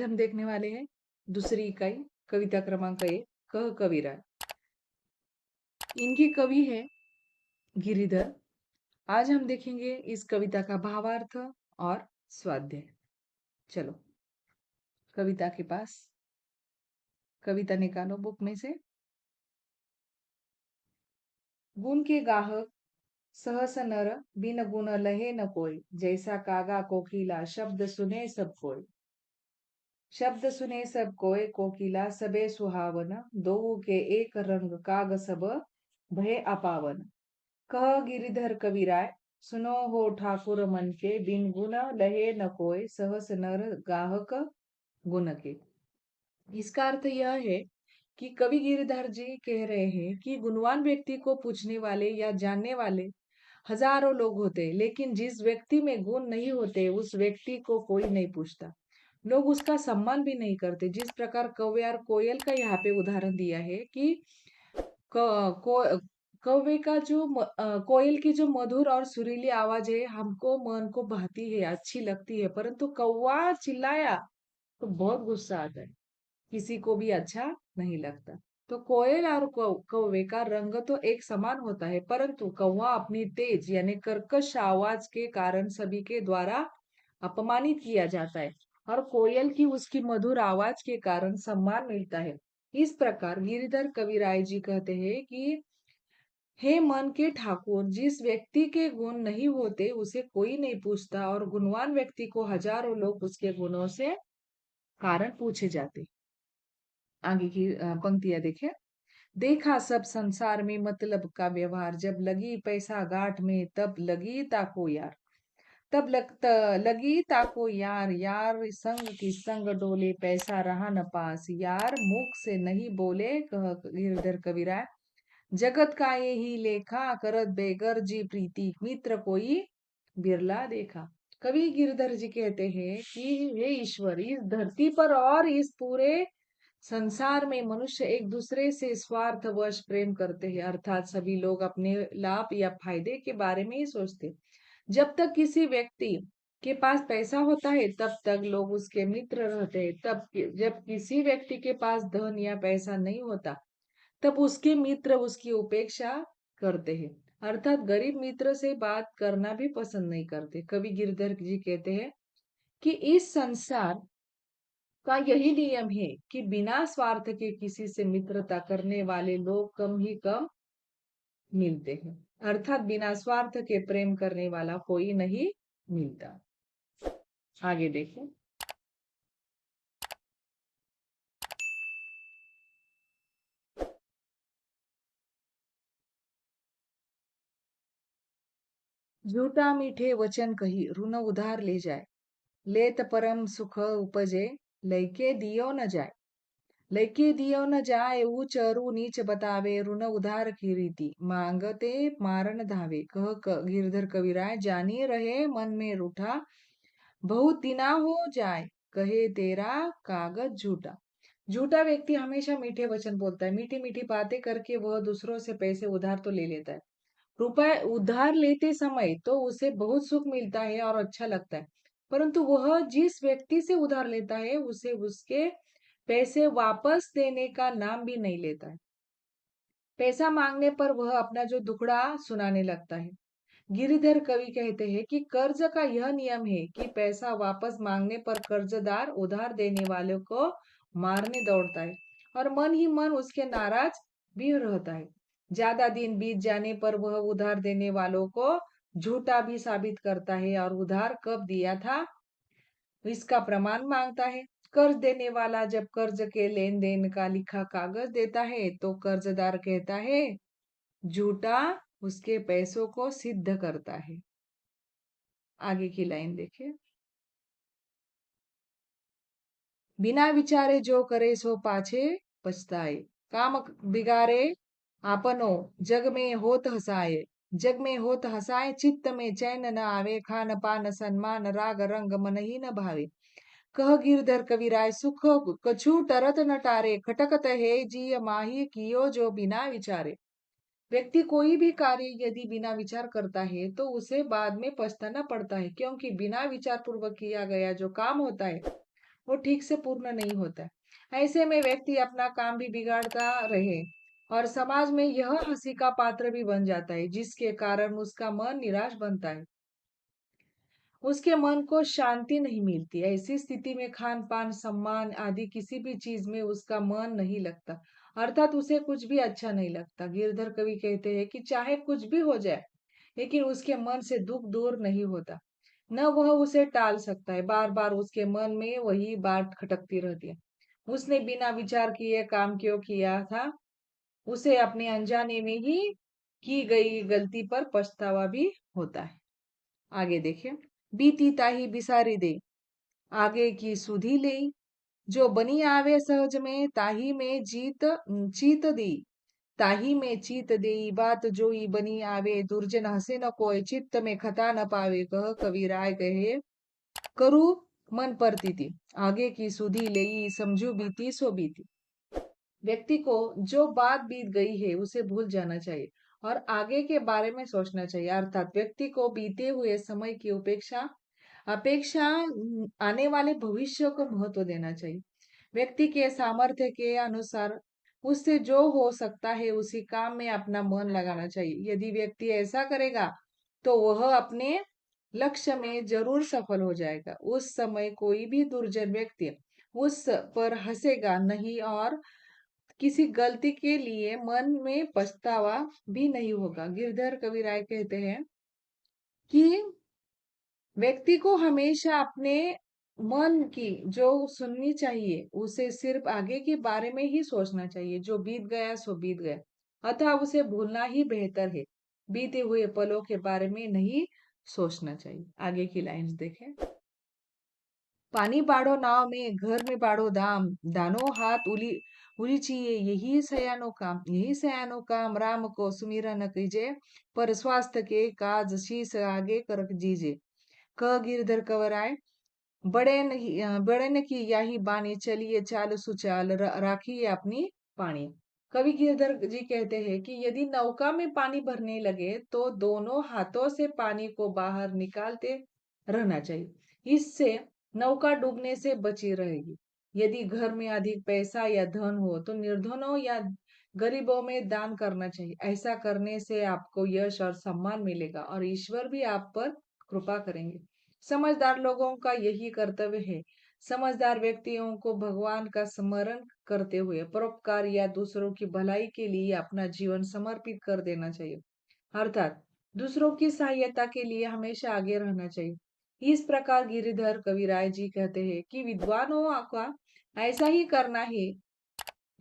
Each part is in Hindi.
आज हम देखने वाले हैं दूसरी इकाई कविता क्रमांक 1 कह कविराय। इनके कवि हैं गिरिधर। आज हम देखेंगे इस कविता का भावार्थ और स्वाध्याय। चलो कविता के पास कविता निकालो बुक में से। गुण के गाहक सहस नर बिन गुण लहे न कोई, जैसा कागा कोकिला शब्द सुने सब कोई। शब्द सुने सब कोय कोकिला सबे सुहावन, दो के एक रंग काग सब भय अपावन। कह गिरिधर कविराय सुनो हो ठाकुर मन के, बिन गुण लहे न कोय सहस नर गाहक गुण के। इसका अर्थ यह है कि कवि गिरिधर जी कह रहे हैं कि गुणवान व्यक्ति को पूछने वाले या जानने वाले हजारों लोग होते हैं, लेकिन जिस व्यक्ति में गुण नहीं होते उस व्यक्ति को कोई नहीं पूछता। लोग उसका सम्मान भी नहीं करते। जिस प्रकार कौवे और कोयल का यहाँ पे उदाहरण दिया है कि कौवे का जो कोयल की जो मधुर और सुरीली आवाज है हमको मन को भाती है, अच्छी लगती है, परंतु कौवा चिल्लाया तो बहुत गुस्सा आता है, किसी को भी अच्छा नहीं लगता। तो कोयल और कौवे का रंग तो एक समान होता है, परंतु कौवा अपनी तेज यानी कर्कश आवाज के कारण सभी के द्वारा अपमानित किया जाता है और कोयल की उसकी मधुर आवाज के कारण सम्मान मिलता है। इस प्रकार गिरिधर कविराय जी कहते हैं कि हे मन के ठाकुर, जिस व्यक्ति के गुण नहीं होते उसे कोई नहीं पूछता और गुणवान व्यक्ति को हजारों लोग उसके गुणों से कारण पूछे जाते। आगे की पंक्तियां देखें। देखा सब संसार में मतलब का व्यवहार, जब लगी पैसा गांठ में तब लगी ताको यार। लगी ताको यार, यार संग की संग डोले पैसा रहा न पास, यार मुख से नहीं बोले कह गिरधर कविराय। जगत का यही लेखा करत बेगर जी प्रीति, मित्र कोई बिरला देखा। कवि गिरधर जी कहते हैं कि हे ईश्वर, इस धरती पर और इस पूरे संसार में मनुष्य एक दूसरे से स्वार्थवश प्रेम करते हैं, अर्थात सभी लोग अपने लाभ या फायदे के बारे में ही सोचते। जब तक किसी व्यक्ति के पास पैसा होता है तब तक लोग उसके मित्र रहते हैं, जब किसी व्यक्ति के पास धन या पैसा नहीं होता तब उसके मित्र उसकी उपेक्षा करते हैं, अर्थात गरीब मित्र से बात करना भी पसंद नहीं करते। कवि गिरधर जी कहते हैं कि इस संसार का यही नियम है कि बिना स्वार्थ के किसी से मित्रता करने वाले लोग कम ही कम मिलते हैं, अर्थात बिना स्वार्थ के प्रेम करने वाला कोई नहीं मिलता। आगे देखो। झूठा मीठे वचन कही ऋण उधार ले जाए, लेत परम सुख उपजे लैके दियो न जाए। लैके दियो न जाए ऊंच अरु नीच बतावे, ऋण उधार की रीति मांगते मारन धावे। गिरधर कविराय जानी रहे मन में रूठा, बहुत दिना हो जाए कहे तेरा कागज झूठा। झूठा व्यक्ति हमेशा मीठे वचन बोलता है, मीठी मीठी बातें करके वह दूसरों से पैसे उधार तो ले लेता है। रुपए उधार लेते समय तो उसे बहुत सुख मिलता है और अच्छा लगता है, परंतु वह जिस व्यक्ति से उधार लेता है उसे उसके पैसे वापस देने का नाम भी नहीं लेता है। पैसा मांगने पर वह अपना जो दुखड़ा सुनाने लगता है। गिरिधर कवि कहते हैं कि कर्ज का यह नियम है कि पैसा वापस मांगने पर कर्जदार उधार देने वाले को मारने दौड़ता है और मन ही मन उसके नाराज भी रहता है। ज्यादा दिन बीत जाने पर वह उधार देने वालों को झूठा भी साबित करता है और उधार कब दिया था इसका प्रमाण मांगता है। कर्ज देने वाला जब कर्ज के लेन देन का लिखा कागज देता है तो कर्जदार कहता है झूठा उसके पैसों को सिद्ध करता है। आगे की लाइन देखिए। बिना विचारे जो करे सो पाछे पछताए, काम बिगाड़े आपनो जग में होत हसाए। जग में होत हसाए चित्त में चैन न आवे, खान पान सन्मान राग रंग मन ही न भावे। कह गिरधर कविराय सुख कछु टरत न टारे, खटकत है जी माही कियो जो बिना विचारे। व्यक्ति कोई भी कार्य यदि बिना विचार करता है तो उसे बाद में पछताना पड़ता है, क्योंकि बिना विचार पूर्वक किया गया जो काम होता है वो ठीक से पूर्ण नहीं होता है। ऐसे में व्यक्ति अपना काम भी बिगाड़ता रहे और समाज में यह हंसी का पात्र भी बन जाता है, जिसके कारण उसका मन निराश बनता है। उसके मन को शांति नहीं मिलती। ऐसी स्थिति में खान पान, सम्मान आदि किसी भी चीज में उसका मन नहीं लगता, अर्थात उसे कुछ भी अच्छा नहीं लगता। गिरधर कवि कहते हैं कि चाहे कुछ भी हो जाए, लेकिन उसके मन से दुख दूर नहीं होता। न वह उसे टाल सकता है, बार बार उसके मन में वही बात खटकती रहती है। उसने बिना विचार किए काम क्यों किया था, उसे अपने अनजाने में ही की गई गलती पर पछतावा भी होता है। आगे देखिए। बीती ताही बिसारी दे, आगे की सुधी ले, जो बनी आवे सहज में, ताही में चीत दी, ताही में चीत देई, बात जोई बनी आवे, दुर्जन हसे न कोय, चित्त में खता न पावे, कह कवि राय कहे, करू मन परती थी, आगे की सुधी लेई, समझू बीती सो बीती। व्यक्ति को जो बात बीत गई है उसे भूल जाना चाहिए और आगे के बारे में सोचना चाहिए, अर्थात व्यक्ति को बीते हुए समय की उपेक्षा अपेक्षा आने वाले भविष्य को महत्व देना चाहिए। व्यक्ति के सामर्थ्य के अनुसार उससे जो हो सकता है उसी काम में अपना मन लगाना चाहिए। यदि व्यक्ति ऐसा करेगा तो वह अपने लक्ष्य में जरूर सफल हो जाएगा। उस समय कोई भी दुर्जन व्यक्ति उस पर हंसेगा नहीं और किसी गलती के लिए मन में पछतावा भी नहीं होगा। गिरधर कविराय कहते हैं कि व्यक्ति को हमेशा अपने मन की जो सुननी चाहिए, उसे सिर्फ आगे के बारे में ही सोचना चाहिए। जो बीत गया सो बीत गया, अतः उसे भूलना ही बेहतर है। बीते हुए पलों के बारे में नहीं सोचना चाहिए। आगे की लाइंस देखें। पानी बाढ़ो नाव में, घर में बाढ़ो दाम, दानो हाथ उलीचिए, यही सयानो काम, राम को सुमिरन न कीजे, पर स्वास्थ्य के काज शीस आगे कर जीजे। क गिरधर कंवराय, बड़े न की यही बानी, चलिए चाल सुचाल, राखिए अपनी पानी। कवि गिरधर जी कहते हैं कि यदि नौका में पानी भरने लगे तो दोनों हाथों से पानी को बाहर निकालते रहना चाहिए, इससे नौका डूबने से बची रहेगी। यदि घर में अधिक पैसा या धन हो तो निर्धनों या गरीबों में दान करना चाहिए। ऐसा करने से आपको यश और सम्मान मिलेगा और ईश्वर भी आप पर कृपा करेंगे। समझदार लोगों का यही कर्तव्य है। समझदार व्यक्तियों को भगवान का स्मरण करते हुए परोपकार या दूसरों की भलाई के लिए अपना जीवन समर्पित कर देना चाहिए, अर्थात दूसरों की सहायता के लिए हमेशा आगे रहना चाहिए। इस प्रकार गिरिधर कविराय जी कहते हैं कि विद्वानों का ऐसा ही करना है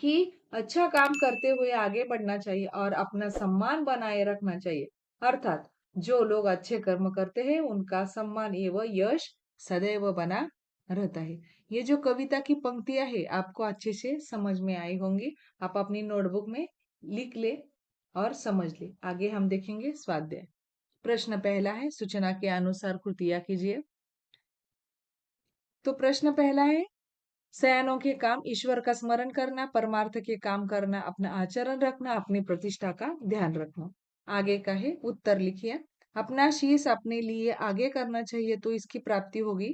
कि अच्छा काम करते हुए आगे बढ़ना चाहिए और अपना सम्मान बनाए रखना चाहिए, अर्थात जो लोग अच्छे कर्म करते हैं उनका सम्मान एवं यश सदैव बना रहता है। ये जो कविता की पंक्तियां है आपको अच्छे से समझ में आई होंगी। आप अपनी नोटबुक में लिख ले और समझ ले। आगे हम देखेंगे स्वाध्याय। प्रश्न पहला है, सूचना के अनुसार कृतियां कीजिए। तो प्रश्न पहला है, सयानों के काम ईश्वर का स्मरण करना, परमार्थ के काम करना, अपना आचरण रखना, अपनी प्रतिष्ठा का ध्यान रखना। आगे का है, उत्तर लिखिए। अपना शीश अपने लिए आगे करना चाहिए तो इसकी प्राप्ति होगी।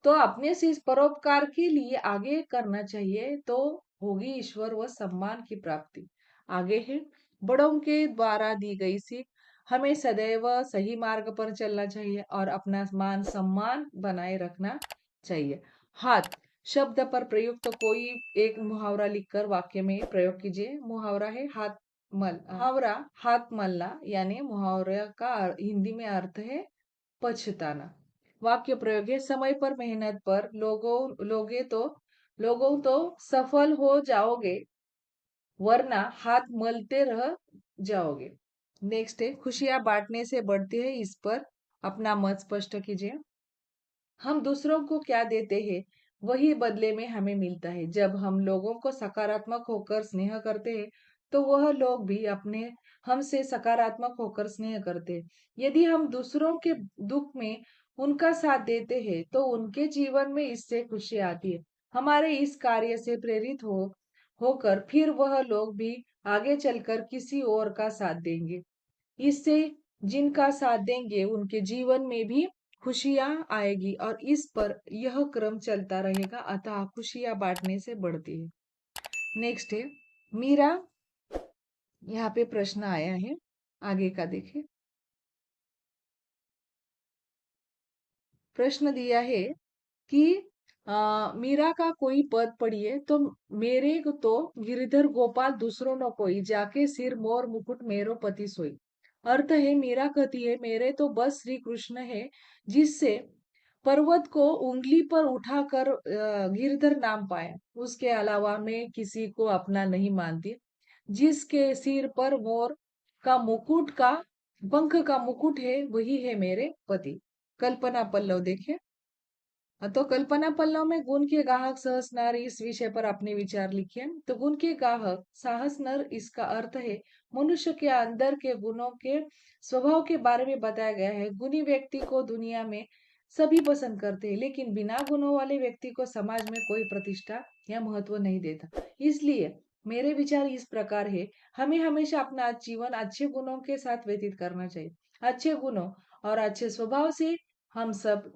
तो अपने शीश परोपकार के लिए आगे करना चाहिए तो होगी ईश्वर व सम्मान की प्राप्ति। आगे है, बड़ों के द्वारा दी गई सीख, हमें सदैव सही मार्ग पर चलना चाहिए और अपना मान सम्मान बनाए रखना चाहिए। हाथ शब्द पर प्रयुक्त कोई एक मुहावरा लिखकर वाक्य में प्रयोग कीजिए। मुहावरा है मुहावरा हाथ मलना, यानी मुहावरे का हिंदी में अर्थ है पछताना। वाक्य प्रयोग है, समय पर मेहनत पर लोगों तो सफल हो जाओगे, वरना हाथ मलते रह जाओगे। नेक्स्ट है, खुशियां बांटने से बढ़ती है, इस पर अपना मत स्पष्ट कीजिए। हम दूसरों को क्या देते हैं वही बदले में हमें मिलता है। जब हम लोगों को सकारात्मक होकर स्नेह करते हैं तो वह लोग भी अपने हमसे सकारात्मक होकर स्नेह करते हैं। यदि हम दूसरों के दुख में उनका साथ देते हैं तो उनके जीवन में इससे खुशी आती है। हमारे इस कार्य से प्रेरित होकर फिर वह लोग भी आगे चलकर किसी और का साथ देंगे। इससे जिनका साथ देंगे उनके जीवन में भी खुशियां आएगी और इस पर यह क्रम चलता रहेगा, अतः खुशियां बांटने से बढ़ती है। नेक्स्ट है मीरा। यहाँ पे प्रश्न आया है, आगे का देखिए। प्रश्न दिया है कि मीरा का कोई पद पढ़िए तो मेरे को तो गिरधर गोपाल दूसरों न कोई, जाके सिर मोर मुकुट मेरो पति सोई। अर्थ है मीरा कहती है मेरे तो बस श्री कृष्ण है, जिससे पर्वत को उंगली पर उठाकर गिरधर नाम पाया, उसके अलावा मैं किसी को अपना नहीं मानती। जिसके सिर पर मोर का मुकुट का पंख का मुकुट है वही है मेरे पति। कल्पना पल्लव देखिए। तो कल्पना पल्लव में गुण के गाहक सहस नर इस विषय पर अपने विचार लिखिए। तो गुण के गाहक साहस नर, इसका अर्थ है मनुष्य के अंदर के गुणों के स्वभाव के बारे में बताया गया है। गुणी व्यक्ति को दुनिया में सभी पसंद करते हैं, लेकिन बिना गुणों वाले व्यक्ति को समाज में कोई प्रतिष्ठा या महत्व नहीं देता। इसलिए मेरे विचार इस प्रकार है, हमें हमेशा अपना जीवन अच्छे गुणों के साथ व्यतीत करना चाहिए। अच्छे गुणों और अच्छे स्वभाव से हम सब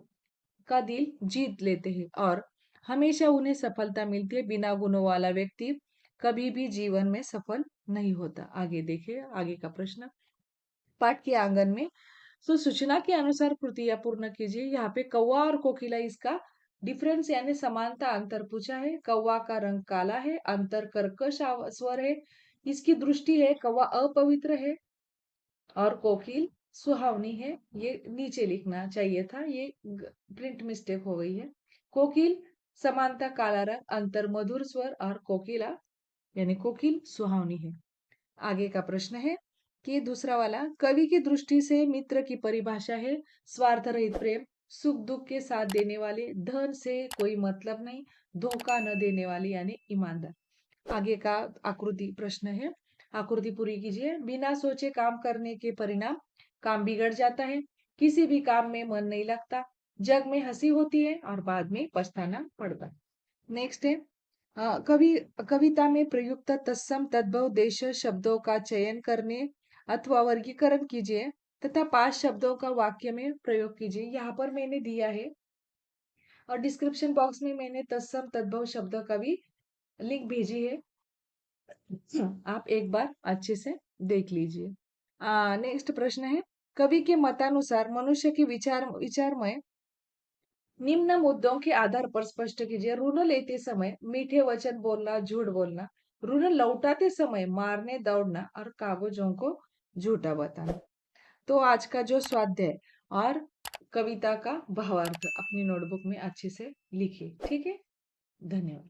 का दिल जीत लेते हैं और हमेशा उन्हें सफलता मिलती है। बिना गुणों वाला व्यक्ति कभी भी जीवन में सफल नहीं होता। आगे देखिए, आगे का प्रश्न। पाठ के आंगन में सूचना के अनुसार कृतियां पूर्ण कीजिए। यहाँ पे कौवा और कोकिला, इसका डिफरेंस यानी समानता अंतर पूछा है। कौवा का रंग काला है, अंतर कर्कश स्वर है, इसकी दृष्टि है, कौवा अपवित्र है और कोकिल सुहावनी है। ये नीचे लिखना चाहिए था, ये प्रिंट मिस्टेक हो गई है। कोकिल समानता काला रंग, अंतर मधुर स्वर और कोकिला यानी कोकिल सुहावनी है। आगे का प्रश्न है कि दूसरा वाला, कवि की दृष्टि से मित्र की परिभाषा है स्वार्थ रहित प्रेम, सुख दुख के साथ देने वाले, धन से कोई मतलब नहीं, धोखा न देने वाले यानी ईमानदार। आगे का आकृति प्रश्न है, आकृति पूरी कीजिए। बिना सोचे काम करने के परिणाम काम बिगड़ जाता है, किसी भी काम में मन नहीं लगता, जग में हंसी होती है और बाद में पछताना पड़ता है। नेक्स्ट है कवि कविता में प्रयुक्त तत्सम तद्भव देश शब्दों का चयन करने अथवा वर्गीकरण कीजिए तथा 5 शब्दों का वाक्य में प्रयोग कीजिए। यहाँ पर मैंने दिया है और डिस्क्रिप्शन बॉक्स में मैंने तत्सम तद्भव शब्दों का भी लिंक भेजी है, आप एक बार अच्छे से देख लीजिए। नेक्स्ट प्रश्न है, कवि के मतानुसार मनुष्य की विचारमय निम्न मुद्दों के आधार पर स्पष्ट कीजिए। ऋण लेते समय मीठे वचन बोलना, झूठ बोलना, ऋण लौटाते समय मारने दौड़ना और कागजों को झूठा बताना। तो आज का जो स्वाध्याय और कविता का भावार्थ अपनी नोटबुक में अच्छे से लिखिए। ठीक है, धन्यवाद।